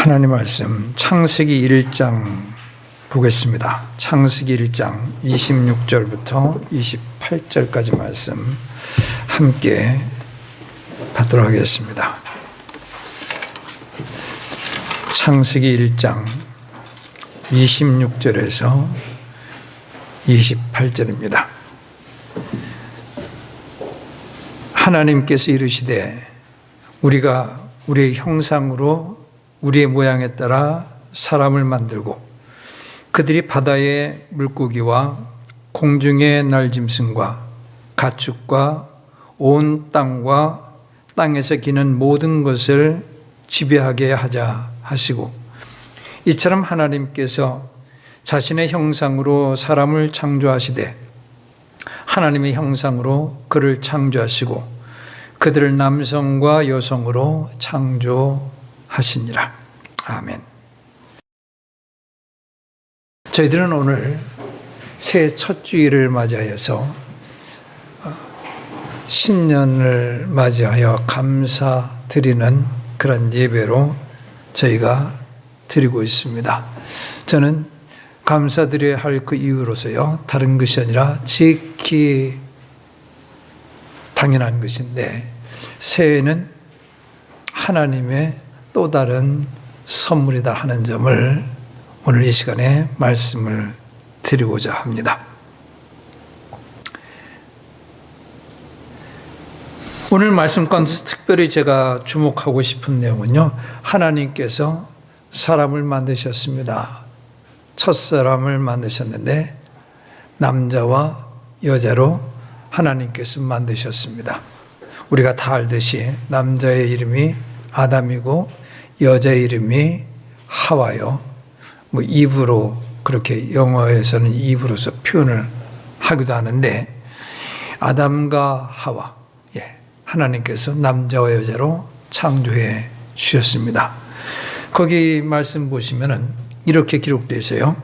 하나님 말씀 창세기 1장 보겠습니다. 창세기 1장 26절부터 28절까지 말씀 함께 받도록 하겠습니다. 창세기 1장 26절에서 28절입니다. 하나님께서 이르시되 우리가 우리의 형상으로 우리의 모양에 따라 사람을 만들고 그들이 바다의 물고기와 공중의 날짐승과 가축과 온 땅과 땅에서 기는 모든 것을 지배하게 하자 하시고, 이처럼 하나님께서 자신의 형상으로 사람을 창조하시되 하나님의 형상으로 그를 창조하시고 그들을 남성과 여성으로 창조하시니라. 아멘. 저희들은 오늘 새해 첫 주일을 맞이하여서 신년을 맞이하여 감사드리는 그런 예배로 저희가 드리고 있습니다. 저는 감사드려야 할 그 이유로서요, 다른 것이 아니라 지극히 당연한 것인데, 새해는 하나님의 또 다른 선물이다 하는 점을 오늘 이 시간에 말씀을 드리고자 합니다. 오늘 말씀 가운데서 특별히 제가 주목하고 싶은 내용은요, 하나님께서 사람을 만드셨습니다. 첫사람을 만드셨는데 남자와 여자로 하나님께서 만드셨습니다. 우리가 다 알듯이 남자의 이름이 아담이고 여자의 이름이 하와요. 이브로, 그렇게 영어에서는 이브로서 표현을 하기도 하는데, 아담과 하와, 하나님께서 남자와 여자로 창조해 주셨습니다. 거기 말씀 보시면은 이렇게 기록되어 있어요.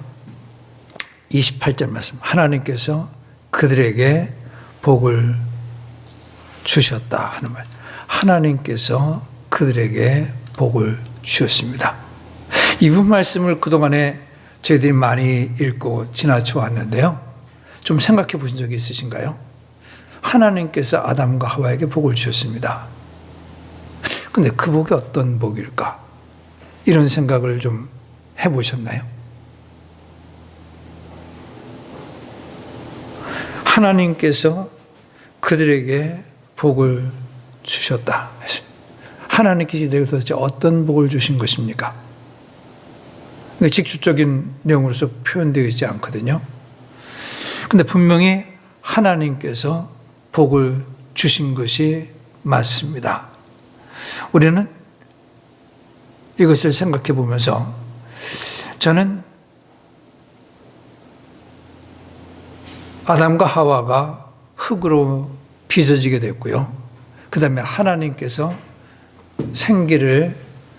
28절 말씀. 하나님께서 그들에게 복을 주셨다 하는 말. 하나님께서 그들에게 복을 주셨습니다. 이 부분 말씀을 그동안에 저희들이 많이 읽고 지나쳐 왔는데요, 좀 생각해 보신 적이 있으신가요? 하나님께서 아담과 하와에게 복을 주셨습니다. 근데 그 복이 어떤 복일까? 이런 생각을 좀 해보셨나요? 하나님께서 그들에게 복을 주셨다. 하나님께서 이들에게 도대체 어떤 복을 주신 것입니까? 직접적인 내용으로서 표현되어 있지 않거든요. 근데 분명히 하나님께서 복을 주신 것이 맞습니다. 우리는 이것을 생각해 보면서, 저는 아담과 하와가 흙으로 빚어지게 됐고요, 그 다음에 하나님께서 생기를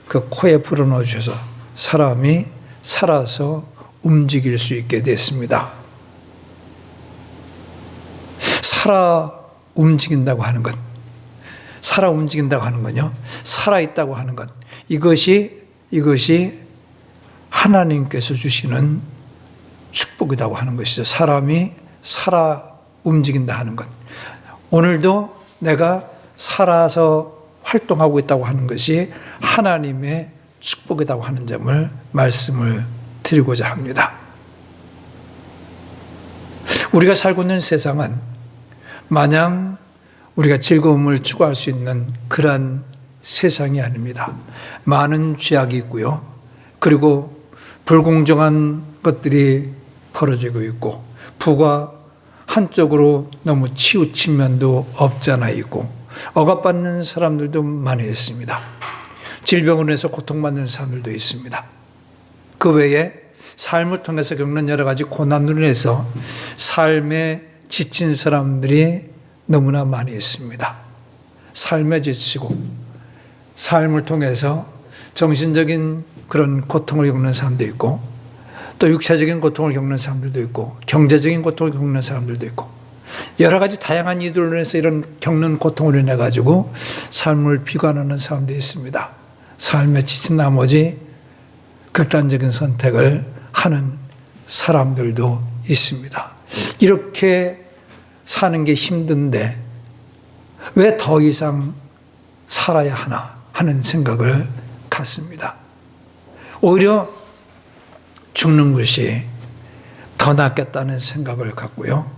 그 코에 불어넣어 주셔서 사람이 살아서 움직일 수 있게 됐습니다. 살아 움직인다고 하는 것, 살아 움직인다고 하는 건요, 살아있다고 하는 것, 이것이 하나님께서 주시는 축복이라고 하는 것이죠. 사람이 살아 움직인다 하는 것. 오늘도 내가 살아서 활동하고 있다고 하는 것이 하나님의 축복이라고 하는 점을 말씀을 드리고자 합니다. 우리가 살고 있는 세상은 마냥 우리가 즐거움을 추구할 수 있는 그런 세상이 아닙니다. 많은 죄악이 있고요, 그리고 불공정한 것들이 벌어지고 있고, 부가 한쪽으로 너무 치우친 면도 없지 않아 있고, 억압받는 사람들도 많이 있습니다. 질병으로 인해서 고통받는 사람들도 있습니다. 그 외에 삶을 통해서 겪는 여러 가지 고난으로 인해서 삶에 지친 사람들이 너무나 많이 있습니다. 삶에 지치고 삶을 통해서 정신적인 그런 고통을 겪는 사람도 있고, 또 육체적인 고통을 겪는 사람들도 있고, 경제적인 고통을 겪는 사람들도 있고, 여러 가지 다양한 이유들로 인해서 이런 겪는 고통을 인해 가지고 삶을 비관하는 사람도 있습니다. 삶에 지친 나머지 극단적인 선택을 하는 사람들도 있습니다. 이렇게 사는 게 힘든데 왜 더 이상 살아야 하나 하는 생각을 갖습니다. 오히려 죽는 것이 더 낫겠다는 생각을 갖고요.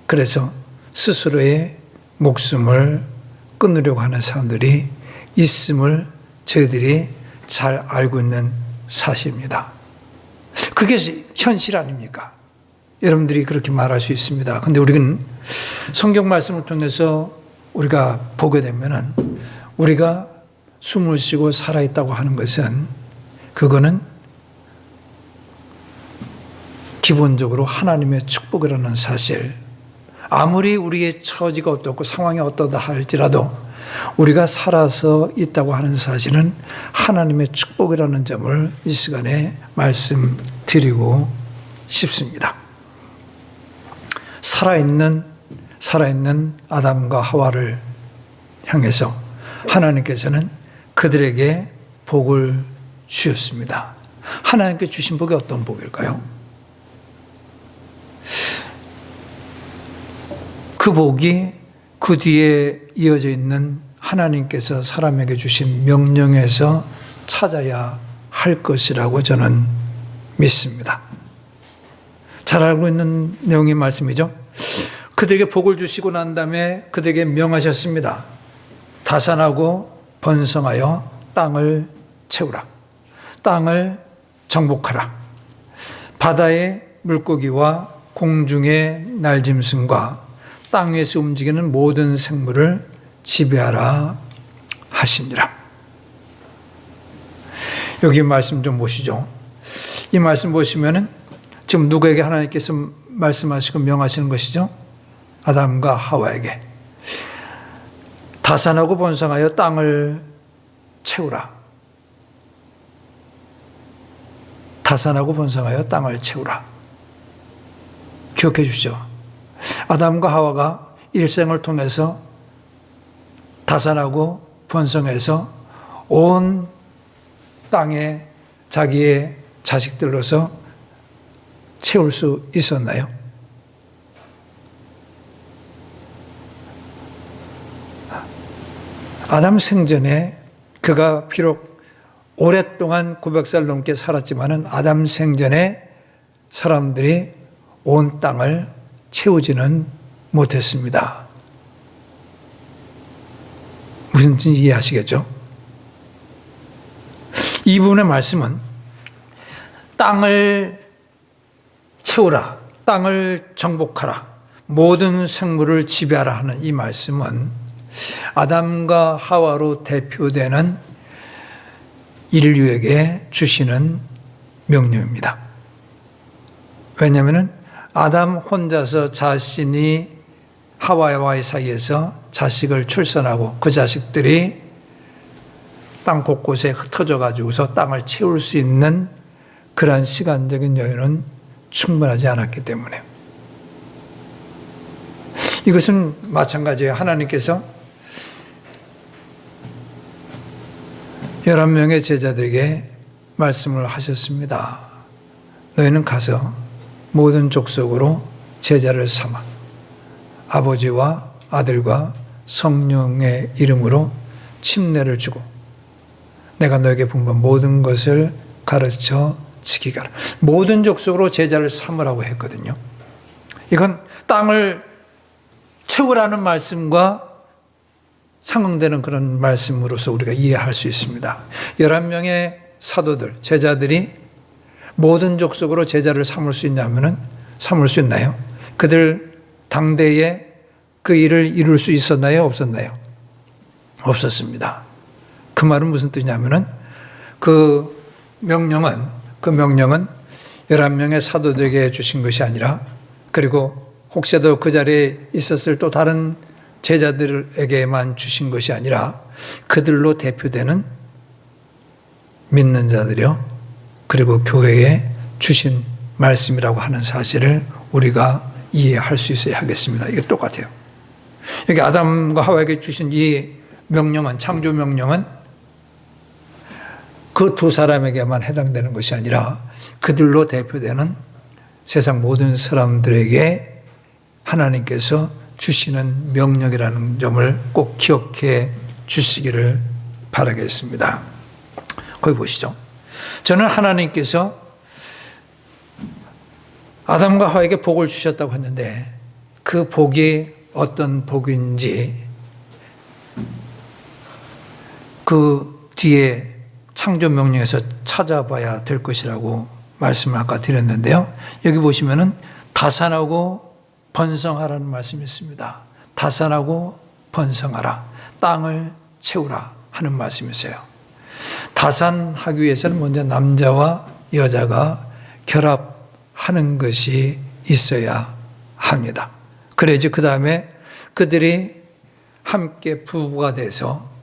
그래서 스스로의 목숨을 끊으려고 하는 사람들이 있음을 저희들이 잘 알고 있는 사실입니다. 그게 현실 아닙니까? 여러분들이 그렇게 말할 수 있습니다. 근데 우리는 성경 말씀을 통해서 우리가 보게 되면은 우리가 숨을 쉬고 살아있다고 하는 것은 그거는 기본적으로 하나님의 축복이라는 사실, 아무리 우리의 처지가 어떻고 상황이 어떠다 할지라도 우리가 살아서 있다고 하는 사실은 하나님의 축복이라는 점을 이 시간에 말씀드리고 싶습니다. 살아있는 아담과 하와를 향해서 하나님께서는 그들에게 복을 주셨습니다. 하나님께 주신 복이 어떤 복일까요? 그 복이 그 뒤에 이어져 있는 하나님께서 사람에게 주신 명령에서 찾아야 할 것이라고 저는 믿습니다. 잘 알고 있는 내용의 말씀이죠. 그들에게 복을 주시고 난 다음에 그들에게 명하셨습니다. 다산하고 번성하여 땅을 채우라. 땅을 정복하라. 바다의 물고기와 공중의 날짐승과 땅에서 움직이는 모든 생물을 지배하라 하시니라. 여기 말씀 좀 보시죠. 이 말씀 보시면은 지금 누구에게 하나님께서 말씀하시고 명하시는 것이죠? 아담과 하와에게. 다산하고 번성하여 땅을 채우라. 다산하고 번성하여 땅을 채우라. 기억해 주시죠. 아담과 하와가 일생을 통해서 다산하고 번성해서 온 땅에 자기의 자식들로서 채울 수 있었나요? 아담 생전에 그가 비록 오랫동안 900살 넘게 살았지만은 아담 생전에 사람들이 온 땅을 채우지는 못했습니다. 무슨 뜻인지 이해하시겠죠? 이 부분의 말씀은 땅을 채우라, 땅을 정복하라, 모든 생물을 지배하라 하는 이 말씀은 아담과 하와로 대표되는 인류에게 주시는 명령입니다. 왜냐하면 아담 혼자서 자신이 하와와의 사이에서 자식을 출산하고 그 자식들이 땅 곳곳에 흩어져 가지고서 땅을 채울 수 있는 그러한 시간적인 여유는 충분하지 않았기 때문에 이것은 마찬가지예요. 하나님께서 11명의 제자들에게 말씀을 하셨습니다. 너희는 가서 모든 족속으로 제자를 삼아 아버지와 아들과 성령의 이름으로 침례를 주고 내가 너에게 분부한 모든 것을 가르쳐 지키게 하라. 모든 족속으로 제자를 삼으라고 했거든요. 이건 땅을 채우라는 말씀과 상응되는 그런 말씀으로서 우리가 이해할 수 있습니다. 11명의 사도들, 제자들이 모든 족속으로 제자를 삼을 수 있냐면은 삼을 수 있나요? 그들 당대에 그 일을 이룰 수 있었나요? 없었나요? 없었습니다. 그 말은 무슨 뜻이냐면은 그 명령은 11명의 사도들에게 주신 것이 아니라 그리고 혹시라도 그 자리에 있었을 또 다른 제자들에게만 주신 것이 아니라 그들로 대표되는 믿는 자들이요 그리고 교회에 주신 말씀이라고 하는 사실을 우리가 이해할 수 있어야 하겠습니다. 이게 똑같아요. 여기 아담과 하와에게 주신 이 명령은, 창조 명령은 그 두 사람에게만 해당되는 것이 아니라 그들로 대표되는 세상 모든 사람들에게 하나님께서 주시는 명령이라는 점을 꼭 기억해 주시기를 바라겠습니다. 거기 보시죠. 저는 하나님께서 아담과 하와에게 복을 주셨다고 했는데 그 복이 어떤 복인지 그 뒤에 창조 명령에서 찾아봐야 될 것이라고 말씀을 아까 드렸는데요. 여기 보시면은 다산하고 번성하라는 말씀이 있습니다. 다산하고 번성하라. 땅을 채우라 하는 말씀이 있어요. 다산하기 위해서는 먼저 남자와 여자가 결합하는 것이 있어야 합니다. 그래야지 그 다음에 그들이 함께 부부가 돼서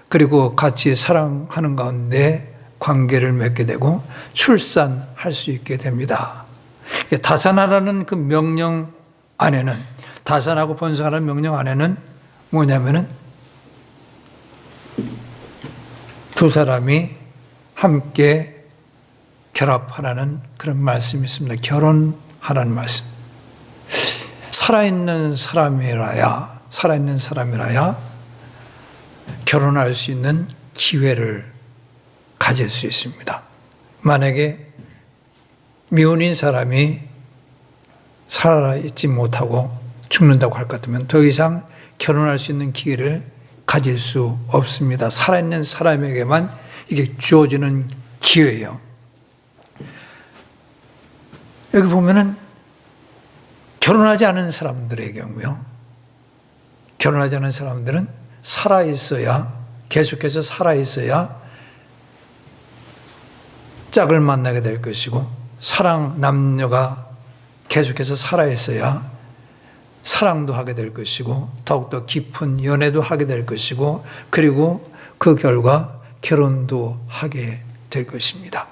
그리고 같이 사랑하는 가운데 관계를 맺게 되고 출산할 수 있게 됩니다. 다산하라는 그 명령 안에는, 다산하고 번성하라는 명령 안에는 뭐냐면은 두 사람이 함께 결합하라는 그런 말씀이 있습니다. 결혼하라는 말씀. 살아있는 사람이라야 결혼할 수 있는 기회를 가질 수 있습니다. 만약에 미혼인 사람이 살아있지 못하고 죽는다고 할 것 같으면 더 이상 결혼할 수 있는 기회를 가질 수 없습니다. 살아있는 사람에게만 이게 주어지는 기회예요. 여기 보면은 결혼하지 않은 사람들의 경우요. 결혼하지 않은 사람들은 살아있어야, 계속해서 살아있어야 짝을 만나게 될 것이고, 남녀가 계속해서 살아있어야 사랑도 하게 될 것이고, 더욱더 깊은 연애도 하게 될 것이고, 그리고 그 결과 결혼도 하게 될 것입니다.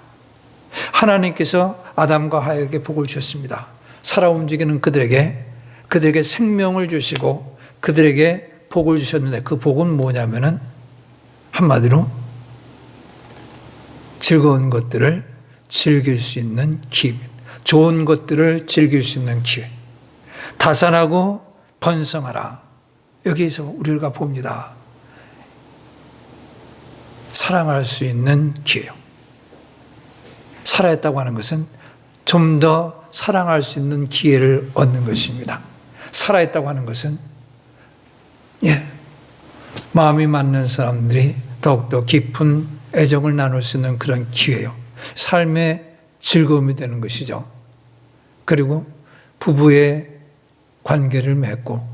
하나님께서 아담과 하와에게 복을 주셨습니다. 살아 움직이는 그들에게 생명을 주시고 그들에게 복을 주셨는데 그 복은 뭐냐면은 한마디로 즐거운 것들을 즐길 수 있는 기회, 좋은 것들을 즐길 수 있는 기회, 다산하고 번성하라. 여기에서 우리가 봅니다. 사랑할 수 있는 기회요. 살아있다고 하는 것은 좀 더 사랑할 수 있는 기회를 얻는 것입니다. 살아있다고 하는 것은 마음이 맞는 사람들이 더욱더 깊은 애정을 나눌 수 있는 그런 기회요. 삶의 즐거움이 되는 것이죠. 그리고 부부의 관계를 맺고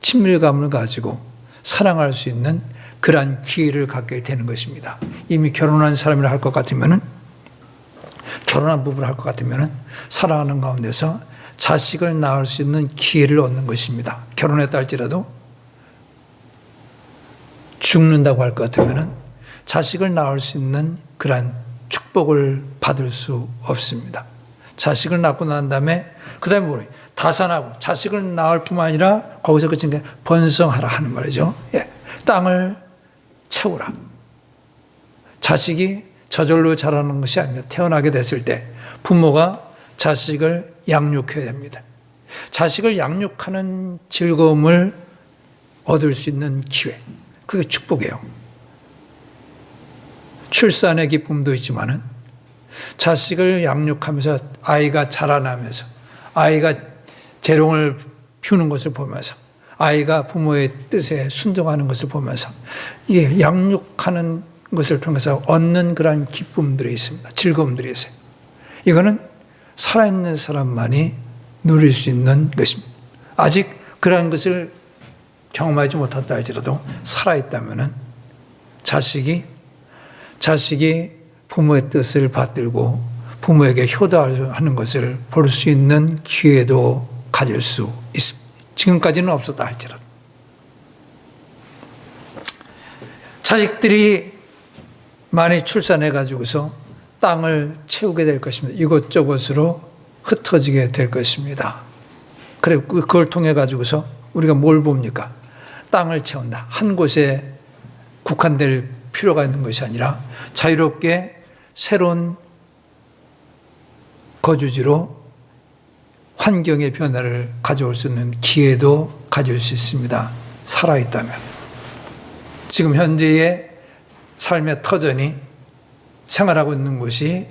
친밀감을 가지고 사랑할 수 있는 그러한 기회를 갖게 되는 것입니다. 이미 결혼한 사람이라 할 것 같으면은, 결혼한 부부를 할 것 같으면은 사랑하는 가운데서 자식을 낳을 수 있는 기회를 얻는 것입니다. 결혼했다 할지라도 죽는다고 할 것 같으면은 자식을 낳을 수 있는 그러한 축복을 받을 수 없습니다. 자식을 낳고 난 다음에 그 다음에 뭐예요? 다산하고 자식을 낳을 뿐만 아니라 거기서 그친 게 번성하라 하는 말이죠. 땅을 채우라. 자식이 저절로 자라는 것이 아니라 태어나게 됐을 때 부모가 자식을 양육해야 됩니다. 자식을 양육하는 즐거움을 얻을 수 있는 기회, 그게 축복이에요. 출산의 기쁨도 있지만은 자식을 양육하면서 아이가 자라나면서 아이가 재롱을 피우는 것을 보면서 아이가 부모의 뜻에 순종하는 것을 보면서 이게 양육하는 것을 통해서 얻는 그러한 기쁨들이 있습니다. 즐거움들이 있어요. 이거는 살아있는 사람만이 누릴 수 있는 것입니다. 아직 그러한 것을 경험하지 못했다 할지라도 살아있다면은 자식이 부모의 뜻을 받들고 부모에게 효도하는 것을 볼 수 있는 기회도 가질 수 있습니다. 지금까지는 없었다 할지라도. 자식들이 많이 출산해가지고서 땅을 채우게 될 것입니다. 이곳저곳으로 흩어지게 될 것입니다. 그리고 그걸 통해 가지고서 우리가 뭘 봅니까? 땅을 채운다. 한 곳에 국한될 필요가 있는 것이 아니라 자유롭게 새로운 거주지로 환경의 변화를 가져올 수 있는 기회도 가질 수 있습니다. 살아있다면. 지금 현재의 삶의 터전이 생활하고 있는 곳이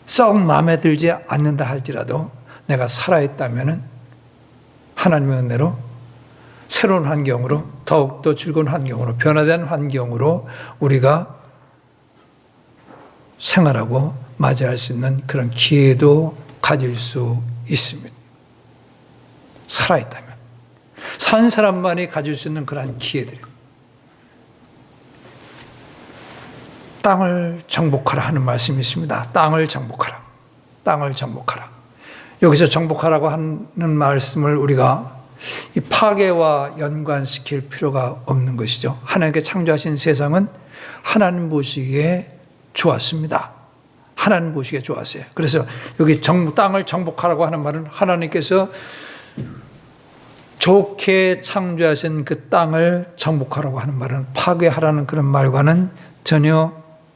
썩 마음에 들지 않는다 할지라도 내가 살아있다면 하나님의 은혜로 새로운 환경으로 더욱더 즐거운 환경으로 변화된 환경으로 우리가 생활하고 맞이할 수 있는 그런 기회도 가질 수 있습니다. 살아있다면. 산 사람만이 가질 수 있는 그런 기회들이에요. 땅을 정복하라 하는 말씀이 있습니다. 땅을 정복하라. 땅을 정복하라. 여기서 정복하라고 하는 말씀을 우리가 이 파괴와 연관시킬 필요가 없는 것이죠. 하나님께 창조하신 세상은 하나님 보시기에 좋았습니다. 하나님 보시기에 좋았어요. 그래서 여기 땅을 정복하라고 하는 말은 하나님께서 좋게 창조하신 그 땅을 정복하라고 하는 말은 파괴하라는 그런 말과는 전혀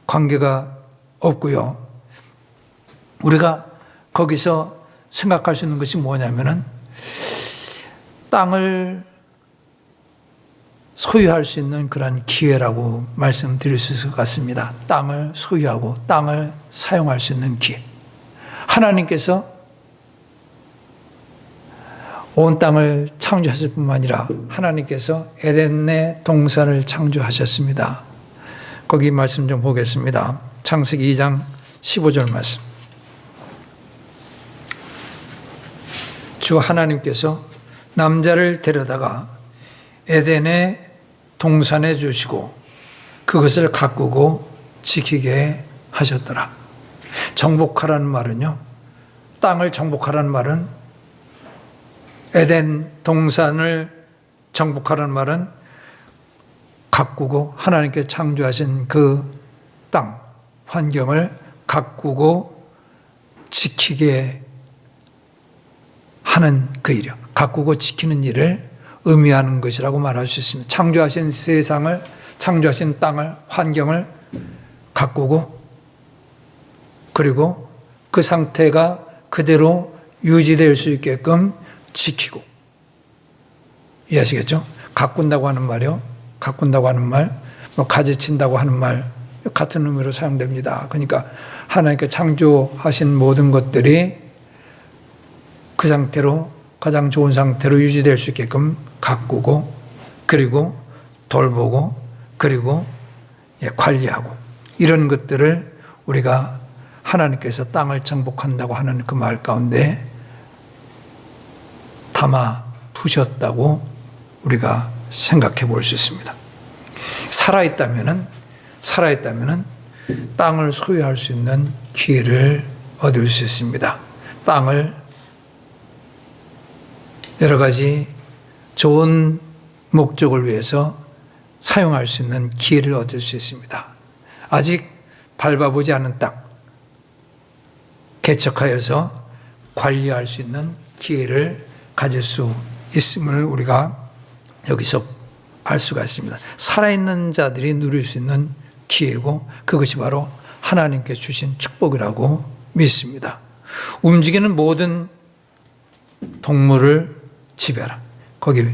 관계가 없고요. 우리가 거기서 생각할 수 있는 것이 뭐냐면은 땅을 소유할 수 있는 그런 기회라고 말씀드릴 수 있을 것 같습니다. 땅을 소유하고 땅을 사용할 수 있는 기회. 하나님께서 온 땅을 창조하실 뿐만 아니라 하나님께서 에덴의 동산을 창조하셨습니다. 거기 말씀 좀 보겠습니다. 창세기 2장 15절 말씀. 주 하나님께서 남자를 데려다가 에덴의 동산에 주시고 그것을 가꾸고 지키게 하셨더라. 정복하라는 말은요, 땅을 정복하라는 말은, 에덴 동산을 정복하라는 말은 가꾸고 하나님께 창조하신 그 땅, 환경을 가꾸고 지키게 하는 그 일이요. 가꾸고 지키는 일을 의미하는 것이라고 말할 수 있습니다. 창조하신 세상을, 창조하신 땅을, 환경을 가꾸고 그리고 그 상태가 그대로 유지될 수 있게끔 지키고. 이해하시겠죠? 가꾼다고 하는 말이요. 가꾼다고 하는 말, 가지친다고 하는 말 같은 의미로 사용됩니다. 그러니까 하나님께 창조하신 모든 것들이 그 상태로 가장 좋은 상태로 유지될 수 있게끔 가꾸고 그리고 돌보고 그리고 관리하고 이런 것들을 우리가 하나님께서 땅을 정복한다고 하는 그 말 가운데 담아 두셨다고 우리가 생각해 볼 수 있습니다. 살아있다면은 땅을 소유할 수 있는 기회를 얻을 수 있습니다. 땅을 여러 가지 좋은 목적을 위해서 사용할 수 있는 기회를 얻을 수 있습니다. 아직 밟아보지 않은 땅, 개척하여서 관리할 수 있는 기회를 가질 수 있음을 우리가 여기서 알 수가 있습니다. 살아있는 자들이 누릴 수 있는 기회고 그것이 바로 하나님께 주신 축복이라고 믿습니다. 움직이는 모든 동물을 지배하라. 거기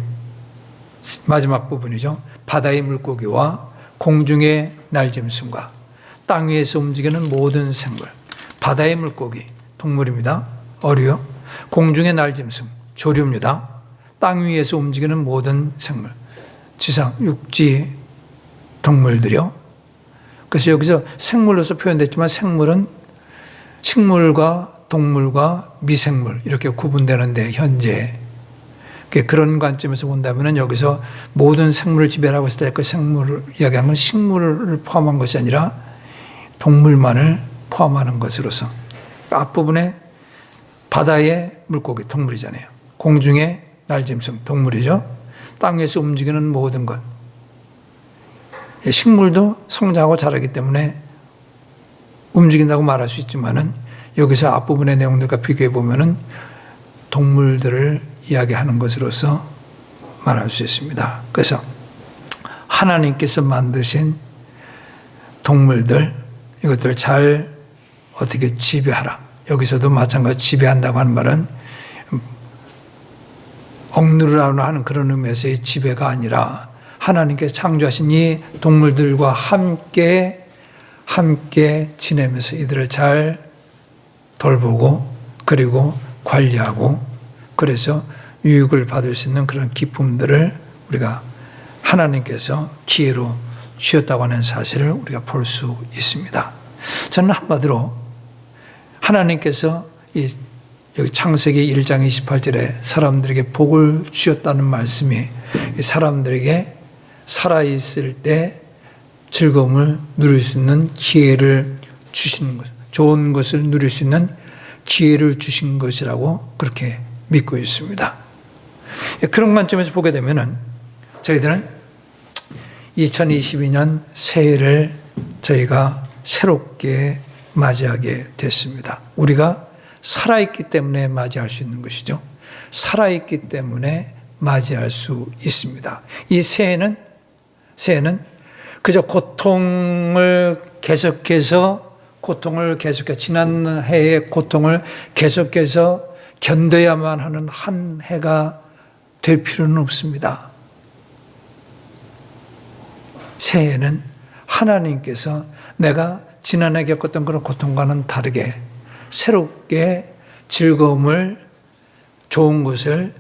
마지막 부분이죠. 바다의 물고기와 공중의 날짐승과 땅 위에서 움직이는 모든 생물. 바다의 물고기, 동물입니다. 어류요. 공중의 날짐승, 조류입니다. 땅 위에서 움직이는 모든 생물. 지상, 육지 동물들이요. 그래서 여기서 생물로서 표현됐지만 생물은 식물과 동물과 미생물 이렇게 구분되는데 현재 그런 관점에서 본다면 여기서 모든 생물을 지배하고 있을 때 그 생물을 이야기하는 건 식물을 포함한 것이 아니라 동물만을 포함하는 것으로서 앞부분에 바다의 물고기 동물이잖아요. 공중의 날짐승 동물이죠. 땅에서 움직이는 모든 것. 식물도 성장하고 자라기 때문에 움직인다고 말할 수 있지만은 여기서 앞부분의 내용들과 비교해 보면은 동물들을 이야기하는 것으로서 말할 수 있습니다. 그래서 하나님께서 만드신 동물들 이것들 잘 어떻게 지배하라. 여기서도 마찬가지로 지배한다고 하는 말은 억누르라고 하는 그런 의미에서의 지배가 아니라 하나님께서 창조하신 이 동물들과 함께 지내면서 이들을 잘 돌보고 그리고 관리하고 그래서 유익을 받을 수 있는 그런 기쁨들을 우리가 하나님께서 기회로 주셨다고 하는 사실을 우리가 볼 수 있습니다. 저는 한마디로 하나님께서 여기 창세기 1장 28절에 사람들에게 복을 주셨다는 말씀이 사람들에게 살아있을 때 즐거움을 누릴 수 있는 기회를 주시는 것, 좋은 것을 누릴 수 있는 기회를 주신 것이라고 그렇게 믿고 있습니다. 그런 관점에서 보게 되면은 저희들은 2022년 새해를 저희가 새롭게 맞이하게 됐습니다. 우리가 살아있기 때문에 맞이할 수 있는 것이죠. 살아있기 때문에 맞이할 수 있습니다. 이 새해는 그저 고통을 계속해서 지난 해의 고통을 계속해서 견뎌야만 하는 한 해가 될 필요는 없습니다. 새해는 하나님께서 내가 지난해 겪었던 그런 고통과는 다르게 새롭게 즐거움을, 좋은 것을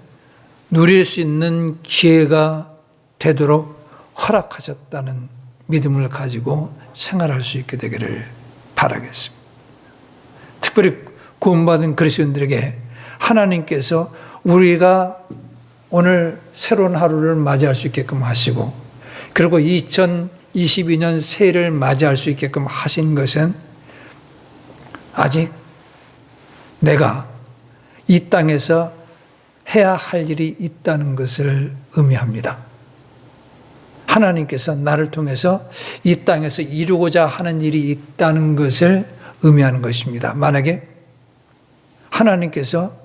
누릴 수 있는 기회가 되도록 허락하셨다는 믿음을 가지고 생활할 수 있게 되기를 바라겠습니다. 특별히 구원받은 그리스도인들에게 하나님께서 우리가 오늘 새로운 하루를 맞이할 수 있게끔 하시고 그리고 2022년 새해를 맞이할 수 있게끔 하신 것은 아직 내가 이 땅에서 해야 할 일이 있다는 것을 의미합니다. 하나님께서 나를 통해서 이 땅에서 이루고자 하는 일이 있다는 것을 의미하는 것입니다. 만약에 하나님께서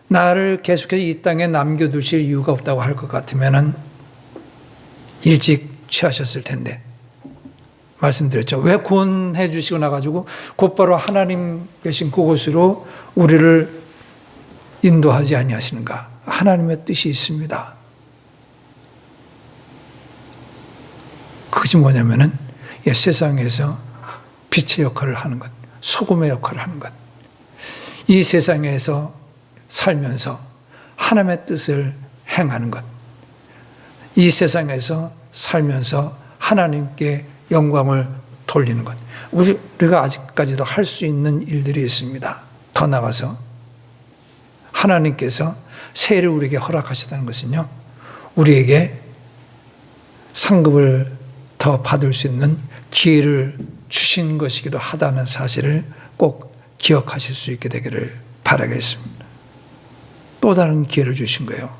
나를 계속해서 이 땅에 남겨두실 이유가 없다고 할 것 같으면 일찍 취하셨을 텐데 말씀드렸죠. 왜 구원해 주시고 나가지고 곧바로 하나님 계신 그곳으로 우리를 인도하지 아니하시는가? 하나님의 뜻이 있습니다. 그것이 뭐냐면은 세상에서 빛의 역할을 하는 것, 소금의 역할을 하는 것. 이 세상에서 살면서 하나님의 뜻을 행하는 것. 이 세상에서 살면서 하나님께 영광을 돌리는 것. 우리가 아직까지도 할 수 있는 일들이 있습니다. 더 나아가서 하나님께서 새해를 우리에게 허락하셨다는 것은요, 우리에게 상급을 더 받을 수 있는 기회를 주신 것이기도 하다는 사실을 꼭 기억하실 수 있게 되기를 바라겠습니다. 또 다른 기회를 주신 거예요.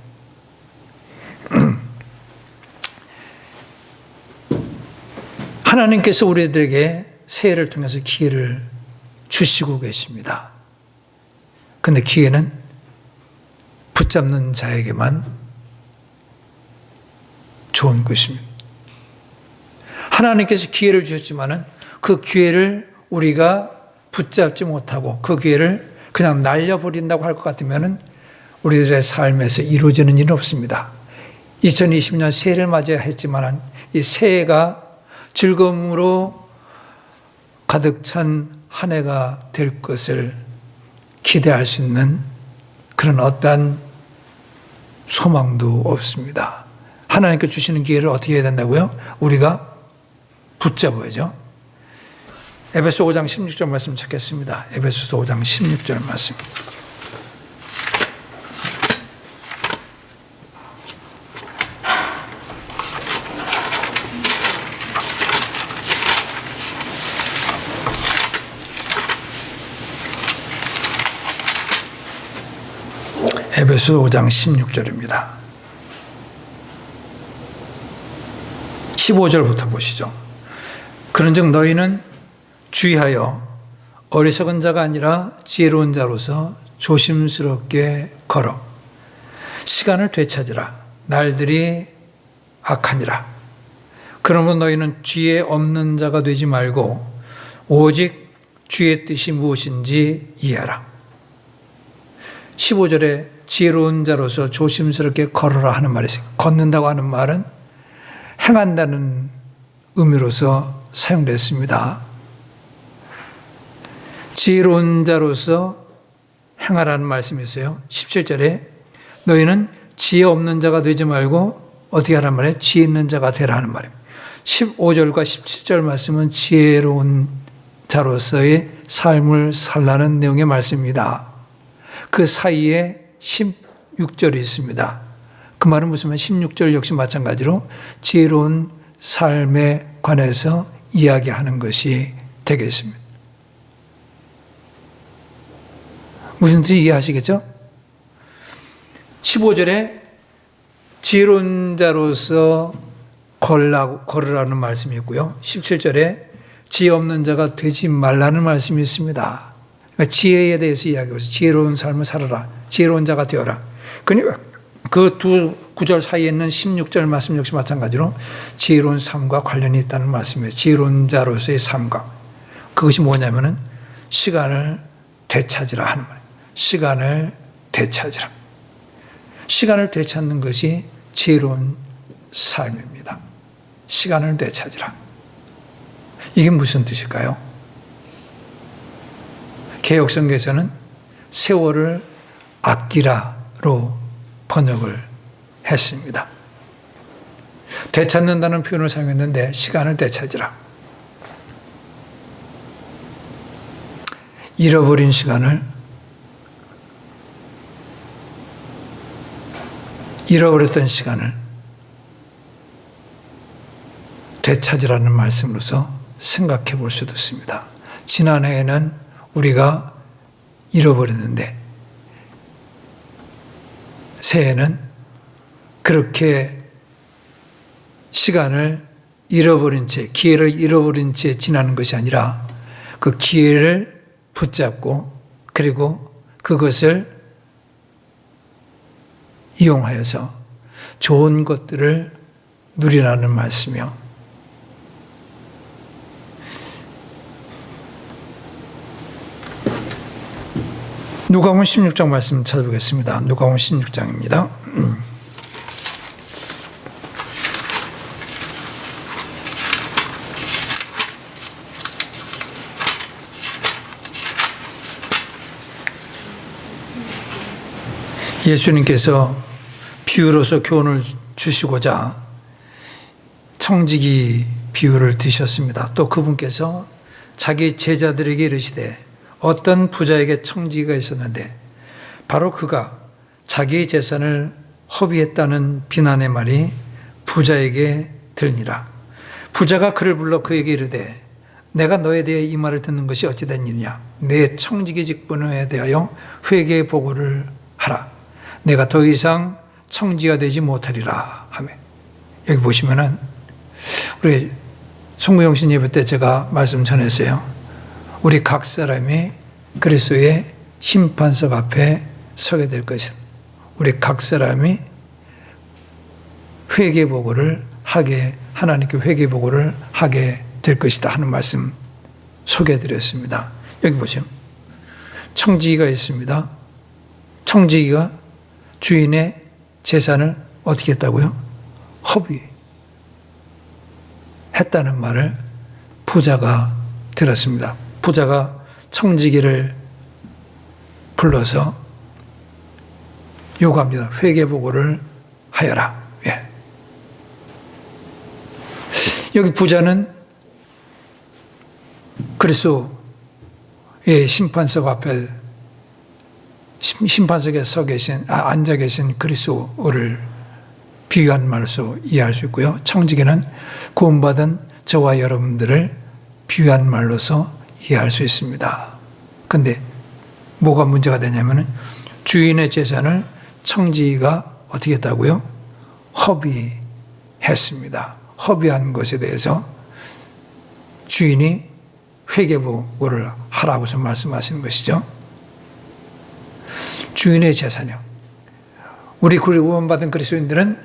하나님께서 우리들에게 새해를 통해서 기회를 주시고 계십니다. 그런데 기회는 붙잡는 자에게만 좋은 것입니다. 하나님께서 기회를 주셨지만은 그 기회를 우리가 붙잡지 못하고 그 기회를 그냥 날려버린다고 할 것 같으면은 우리들의 삶에서 이루어지는 일은 없습니다. 2020년 새해를 맞이해야 했지만은 이 새해가 즐거움으로 가득 찬 한 해가 될 것을 기대할 수 있는 그런 어떠한 소망도 없습니다. 하나님께 주시는 기회를 어떻게 해야 된다고요? 우리가 붙잡아야죠. 에베소 5장 16절 말씀 찾겠습니다. 에베소서 5장 16절 말씀. 에베소 5장 16절입니다. 15절부터 보시죠. 그런즉 너희는 주의하여 어리석은 자가 아니라 지혜로운 자로서 조심스럽게 걸어 시간을 되찾으라. 날들이 악하니라. 그러므로 너희는 지혜 없는 자가 되지 말고 오직 주의 뜻이 무엇인지 이해하라. 15절에 지혜로운 자로서 조심스럽게 걸어라 하는 말이 있어요. 걷는다고 하는 말은 행한다는 의미로서 사용됐습니다. 지혜로운 자로서 행하라는 말씀이 있어요. 17절에 너희는 지혜 없는 자가 되지 말고 어떻게 하란 말이에요? 지혜 있는 자가 되라 하는 말입니다. 15절과 17절 말씀은 지혜로운 자로서의 삶을 살라는 내용의 말씀입니다. 그 사이에 16절이 있습니다. 그 말은 무슨 말? 16절 역시 마찬가지로 지혜로운 삶에 관해서 이야기하는 것이 되겠습니다. 무슨 뜻인지 이해하시겠죠? 15절에 지혜로운 자로서 걸으라는 말씀이 있고요. 17절에 지혜 없는 자가 되지 말라는 말씀이 있습니다. 그러니까 지혜에 대해서 이야기하고 있어요. 지혜로운 삶을 살아라. 지혜로운 자가 되어라. 그러니까 그 두 구절 사이에 있는 16절 말씀 역시 마찬가지로 지혜로운 삶과 관련이 있다는 말씀이에요. 지혜로운 자로서의 삶과. 그것이 뭐냐면은 시간을 되찾으라 하는 말이에요. 시간을 되찾으라. 시간을 되찾는 것이 지혜로운 삶입니다. 시간을 되찾으라. 이게 무슨 뜻일까요? 개역성경에서는 세월을 아끼라로 번역을 했습니다. 되찾는다는 표현을 사용했는데 시간을 되찾으라. 잃어버린 시간을 잃어버렸던 시간을 되찾으라는 말씀으로서 생각해 볼 수도 있습니다. 지난해에는 우리가 잃어버렸는데 새해는 그렇게 시간을 잃어버린 채, 기회를 잃어버린 채 지나는 것이 아니라 그 기회를 붙잡고 그리고 그것을 이용하여서 좋은 것들을 누리라는 말씀이요. 누가복음 16장 말씀 찾아보겠습니다. 누가복음 16장입니다. 예수님께서 비유로서 교훈을 주시고자 청지기 비유를 드셨습니다. 또 그분께서 자기 제자들에게 이르시되 어떤 부자에게 청지기가 있었는데 바로 그가 자기 재산을 허비했다는 비난의 말이 부자에게 들리니라. 부자가 그를 불러 그에게 이르되 내가 너에 대해 이 말을 듣는 것이 어찌 된 일이냐. 내 청지기 직분에 대하여 회개 보고를 하라. 내가 더 이상 청지가 되지 못하리라 하며. 여기 보시면은 우리 송구영신 예배 때 제가 말씀 전했어요. 우리 각 사람이 그리스도의 심판석 앞에 서게 될 것은 우리 각 사람이 회개보고를 하게 하나님께 회개보고를 하게 될 것이다 하는 말씀 소개해드렸습니다. 여기 보시면 청지기가 있습니다. 청지기가 주인의 재산을 어떻게 했다고요? 허비했다는 말을 부자가 들었습니다. 부자가 청지기를 불러서 요구합니다. 회개보고를 하여라. 예. 여기 부자는 그리스도의 심판석 앞에 심판석에 앉아 계신 그리스도를 비유한 말로 이해할 수 있고요. 청지기는 구원받은 저와 여러분들을 비유한 말로서 이해할 수 있습니다. 그런데 뭐가 문제가 되냐면은 주인의 재산을 청지기가 어떻게 했다고요? 허비했습니다. 허비한 것에 대해서 주인이 회개보고를 하라고서 말씀하시는 것이죠. 주인의 재산이요. 우리 구원받은 그리스도인들은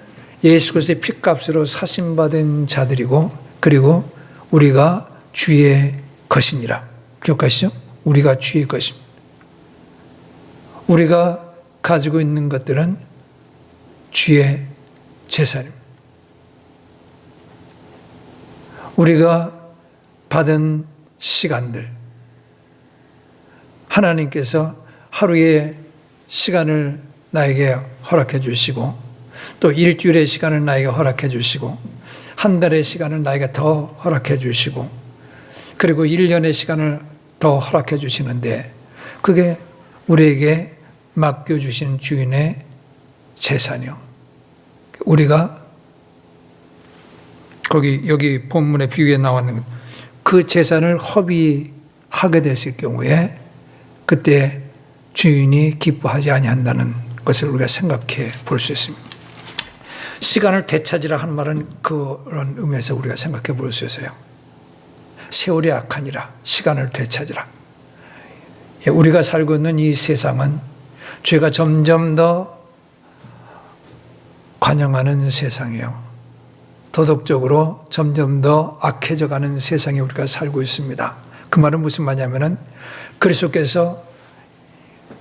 예수 그리스도의 피값으로 사심받은 자들이고 그리고 우리가 주의 것이니라. 기억하시죠? 우리가 주의 것입니다. 우리가 가지고 있는 것들은 주의 재산입니다. 우리가 받은 시간들, 하나님께서 하루의 시간을 나에게 허락해 주시고, 또 일주일의 시간을 나에게 허락해 주시고, 한 달의 시간을 나에게 더 허락해 주시고, 그리고 1년의 시간을 더 허락해 주시는데, 그게 우리에게 맡겨주신 주인의 재산이요. 우리가 여기 본문의 비유에 나왔는 그 재산을 허비하게 됐을 경우에 그때 주인이 기뻐하지 아니한다는 것을 우리가 생각해 볼 수 있습니다. 시간을 되찾으라 하는 말은 그런 의미에서 우리가 생각해 볼 수 있어요. 세월이 악하니라 시간을 되찾으라. 우리가 살고 있는 이 세상은 죄가 점점 더 관영하는 세상이에요. 도덕적으로 점점 더 악해져 가는 세상에 우리가 살고 있습니다. 그 말은 무슨 말이냐면은 그리스도께서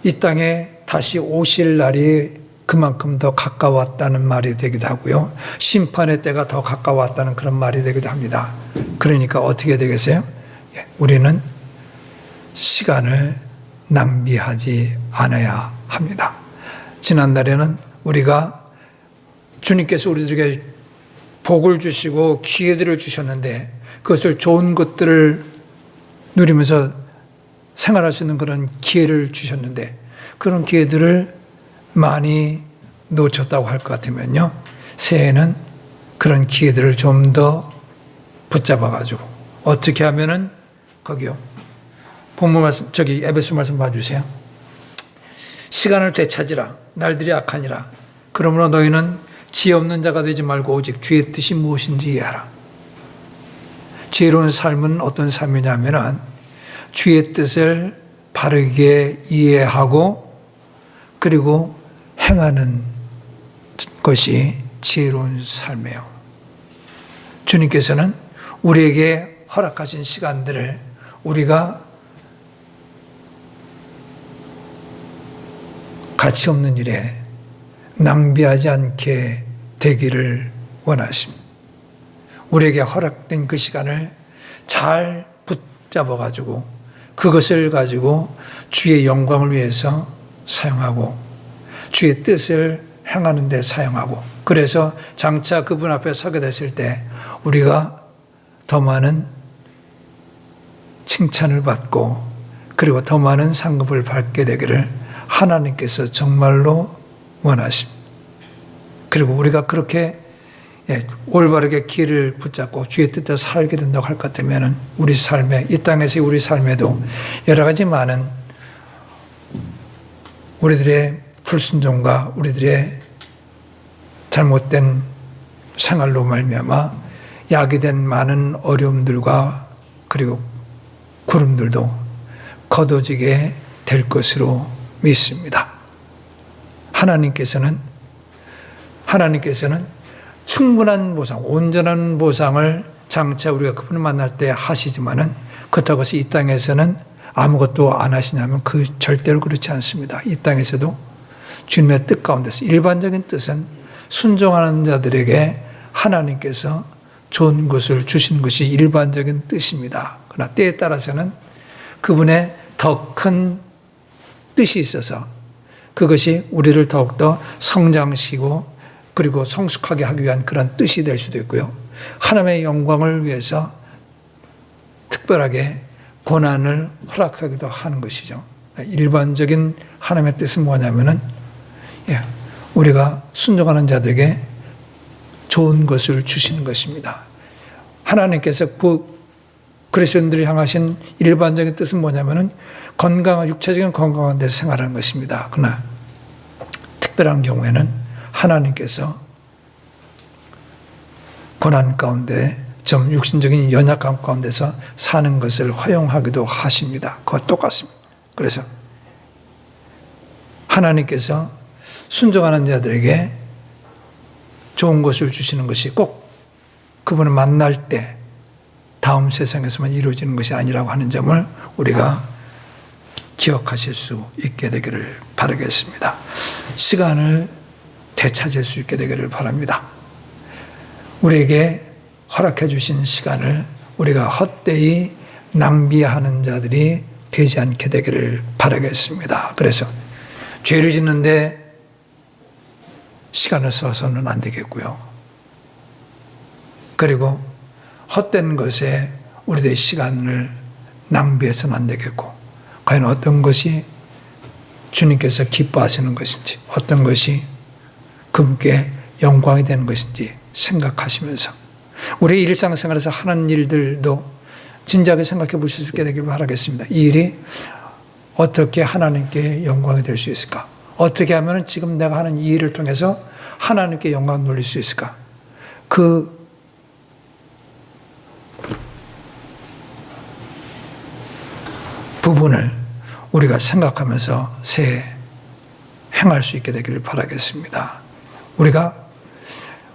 이 땅에 다시 오실 날이 그만큼 더 가까웠다는 말이 되기도 하고요. 심판의 때가 더 가까웠다는 그런 말이 되기도 합니다. 그러니까 어떻게 되겠어요? 우리는 시간을 낭비하지 않아야 합니다. 지난날에는 우리가 주님께서 우리들에게 복을 주시고 기회들을 주셨는데 그것을 좋은 것들을 누리면서 생활할 수 있는 그런 기회를 주셨는데 그런 기회들을 많이 놓쳤다고 할 것 같으면요. 새해에는 그런 기회들을 좀 더 붙잡아가지고 어떻게 하면은 거기요. 본문 말씀, 에베소 말씀 봐주세요. 시간을 되찾으라. 날들이 악하니라. 그러므로 너희는 지혜 없는 자가 되지 말고 오직 주의 뜻이 무엇인지 이해하라. 지혜로운 삶은 어떤 삶이냐면은 주의 뜻을 바르게 이해하고 그리고 행하는 것이 지혜로운 삶이에요. 주님께서는 우리에게 허락하신 시간들을 우리가 가치 없는 일에 낭비하지 않게 되기를 원하십니다. 우리에게 허락된 그 시간을 잘 붙잡아가지고 그것을 가지고 주의 영광을 위해서 사용하고 주의 뜻을 행하는 데 사용하고 그래서 장차 그분 앞에 서게 됐을 때 우리가 더 많은 칭찬을 받고 그리고 더 많은 상급을 받게 되기를 하나님께서 정말로 원하십니다. 그리고 우리가 그렇게 올바르게 길을 붙잡고 주의 뜻대로 살게 된다고 할 것 같으면 우리 삶에 이 땅에서의 우리 삶에도 여러 가지 많은 우리들의 불순종과 우리들의 잘못된 생활로 말미암아 야기된 많은 어려움들과 그리고 구름들도 거둬지게 될 것으로 믿습니다. 하나님께서는 충분한 보상, 온전한 보상을 장차 우리가 그분을 만날 때 하시지만은 그렇다고 해서 이 땅에서는 아무것도 안 하시냐면 그 절대로 그렇지 않습니다. 이 땅에서도 주님의 뜻 가운데서 일반적인 뜻은 순종하는 자들에게 하나님께서 좋은 것을 주시는 것이 일반적인 뜻입니다. 그러나 때에 따라서는 그분의 더 큰 뜻이 있어서 그것이 우리를 더욱더 성장시키고 그리고 성숙하게 하기 위한 그런 뜻이 될 수도 있고요. 하나님의 영광을 위해서 특별하게 고난을 허락하기도 하는 것이죠. 일반적인 하나님의 뜻은 뭐냐면은 우리가 순종하는 자들에게 좋은 것을 주시는 것입니다. 하나님께서 그리스도인들이 향하신 일반적인 뜻은 뭐냐면은 육체적인 건강한 데서 생활하는 것입니다. 그러나 특별한 경우에는 하나님께서 고난 가운데 좀 육신적인 연약함 가운데서 사는 것을 허용하기도 하십니다. 그와 똑같습니다. 그래서 하나님께서 순종하는 자들에게 좋은 것을 주시는 것이 꼭 그분을 만날 때 다음 세상에서만 이루어지는 것이 아니라고 하는 점을 우리가 기억하실 수 있게 되기를 바라겠습니다. 시간을 되찾을 수 있게 되기를 바랍니다. 우리에게 허락해 주신 시간을 우리가 헛되이 낭비하는 자들이 되지 않게 되기를 바라겠습니다. 그래서 죄를 짓는데 시간을 써서는 안 되겠고요. 그리고 헛된 것에 우리들의 시간을 낭비해서는 안 되겠고, 과연 어떤 것이 주님께서 기뻐하시는 것인지, 어떤 것이 그분께 영광이 되는 것인지 생각하시면서 우리 일상생활에서 하는 일들도 진지하게 생각해 보실 수 있게 되길 바라겠습니다. 이 일이 어떻게 하나님께 영광이 될 수 있을까? 어떻게 하면 지금 내가 하는 이 일을 통해서 하나님께 영광을 돌릴 수 있을까? 그 부분을 우리가 생각하면서 새해 행할 수 있게 되기를 바라겠습니다. 우리가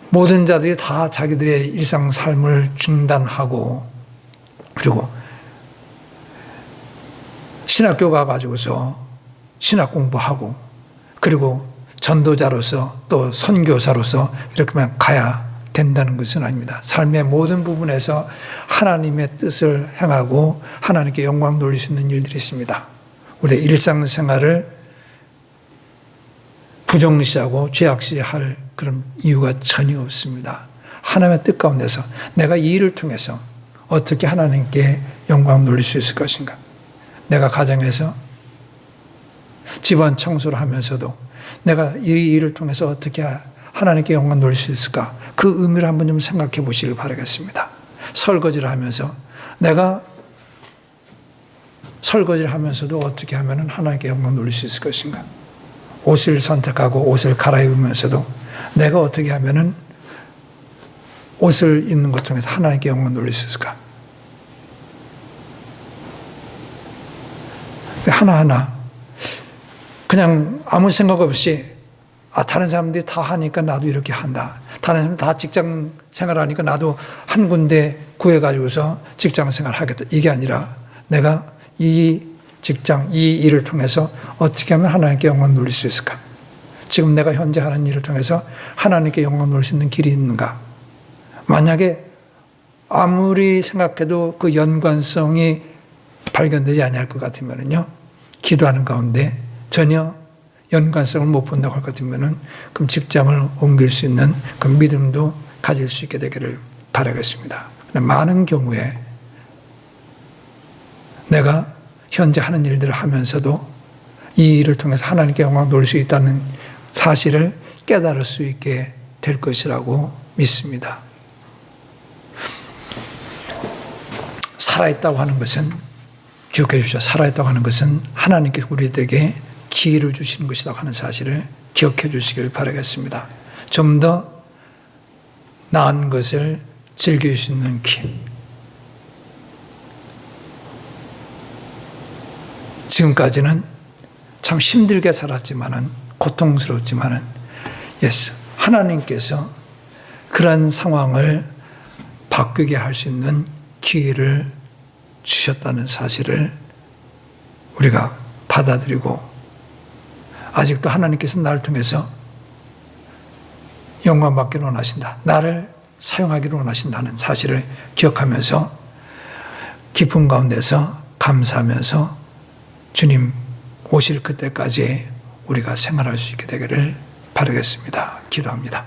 모든 자들이 다 자기들의 일상 삶을 중단하고 그리고 신학교 가가지고서 신학 공부하고 그리고 전도자로서 또 선교사로서 이렇게만 가야 된다는 것은 아닙니다. 삶의 모든 부분에서 하나님의 뜻을 행하고 하나님께 영광 돌릴 수 있는 일들이 있습니다. 우리의 일상생활을 부정시하고 죄악시할 그런 이유가 전혀 없습니다. 하나님의 뜻 가운데서 내가 이 일을 통해서 어떻게 하나님께 영광 돌릴 수 있을 것인가? 내가 가정에서 집안 청소를 하면서도 내가 이 일을 통해서 어떻게 하나님께 영광 돌릴 수 있을까? 그 의미를 한번 좀 생각해 보시길 바라겠습니다. 설거지를 하면서 내가 설거지를 하면서도 어떻게 하면 하나님께 영광 돌릴 수 있을 것인가? 옷을 선택하고 옷을 갈아입으면서도 내가 어떻게 하면 옷을 입는 것 통해서 하나님께 영광 돌릴 수 있을까? 하나하나 그냥 아무 생각 없이 다른 사람들이 다 하니까 나도 이렇게 한다. 다른 사람들 다 직장 생활하니까 나도 한 군데 구해가지고서 직장 생활하겠다. 이게 아니라 내가 이 직장, 이 일을 통해서 어떻게 하면 하나님께 영광 돌릴 수 있을까? 지금 내가 현재 하는 일을 통해서 하나님께 영광 돌릴 수 있는 길이 있는가? 만약에 아무리 생각해도 그 연관성이 발견되지 않을 것 같으면요, 기도하는 가운데 전혀 연관성을 못 본다고 할 것 같으면은 그럼 직장을 옮길 수 있는 그 믿음도 가질 수 있게 되기를 바라겠습니다. 많은 경우에 내가 현재 하는 일들을 하면서도 이 일을 통해서 하나님께 영광 돌릴 수 있다는 사실을 깨달을 수 있게 될 것이라고 믿습니다. 살아있다고 하는 것은, 기억해 주십시오. 살아있다고 하는 것은 하나님께서 우리들에게 기회를 주시는 것이라고 하는 사실을 기억해 주시길 바라겠습니다. 좀 더 나은 것을 즐길 수 있는 기회. 지금까지는 참 힘들게 살았지만은, 고통스럽지만은, 하나님께서 그런 상황을 바뀌게 할 수 있는 기회를 주셨다는 사실을 우리가 받아들이고, 아직도 하나님께서 나를 통해서 영광받기를 원하신다, 나를 사용하기를 원하신다는 사실을 기억하면서 기쁨 가운데서 감사하면서 주님 오실 그때까지 우리가 생활할 수 있게 되기를 바라겠습니다. 기도합니다.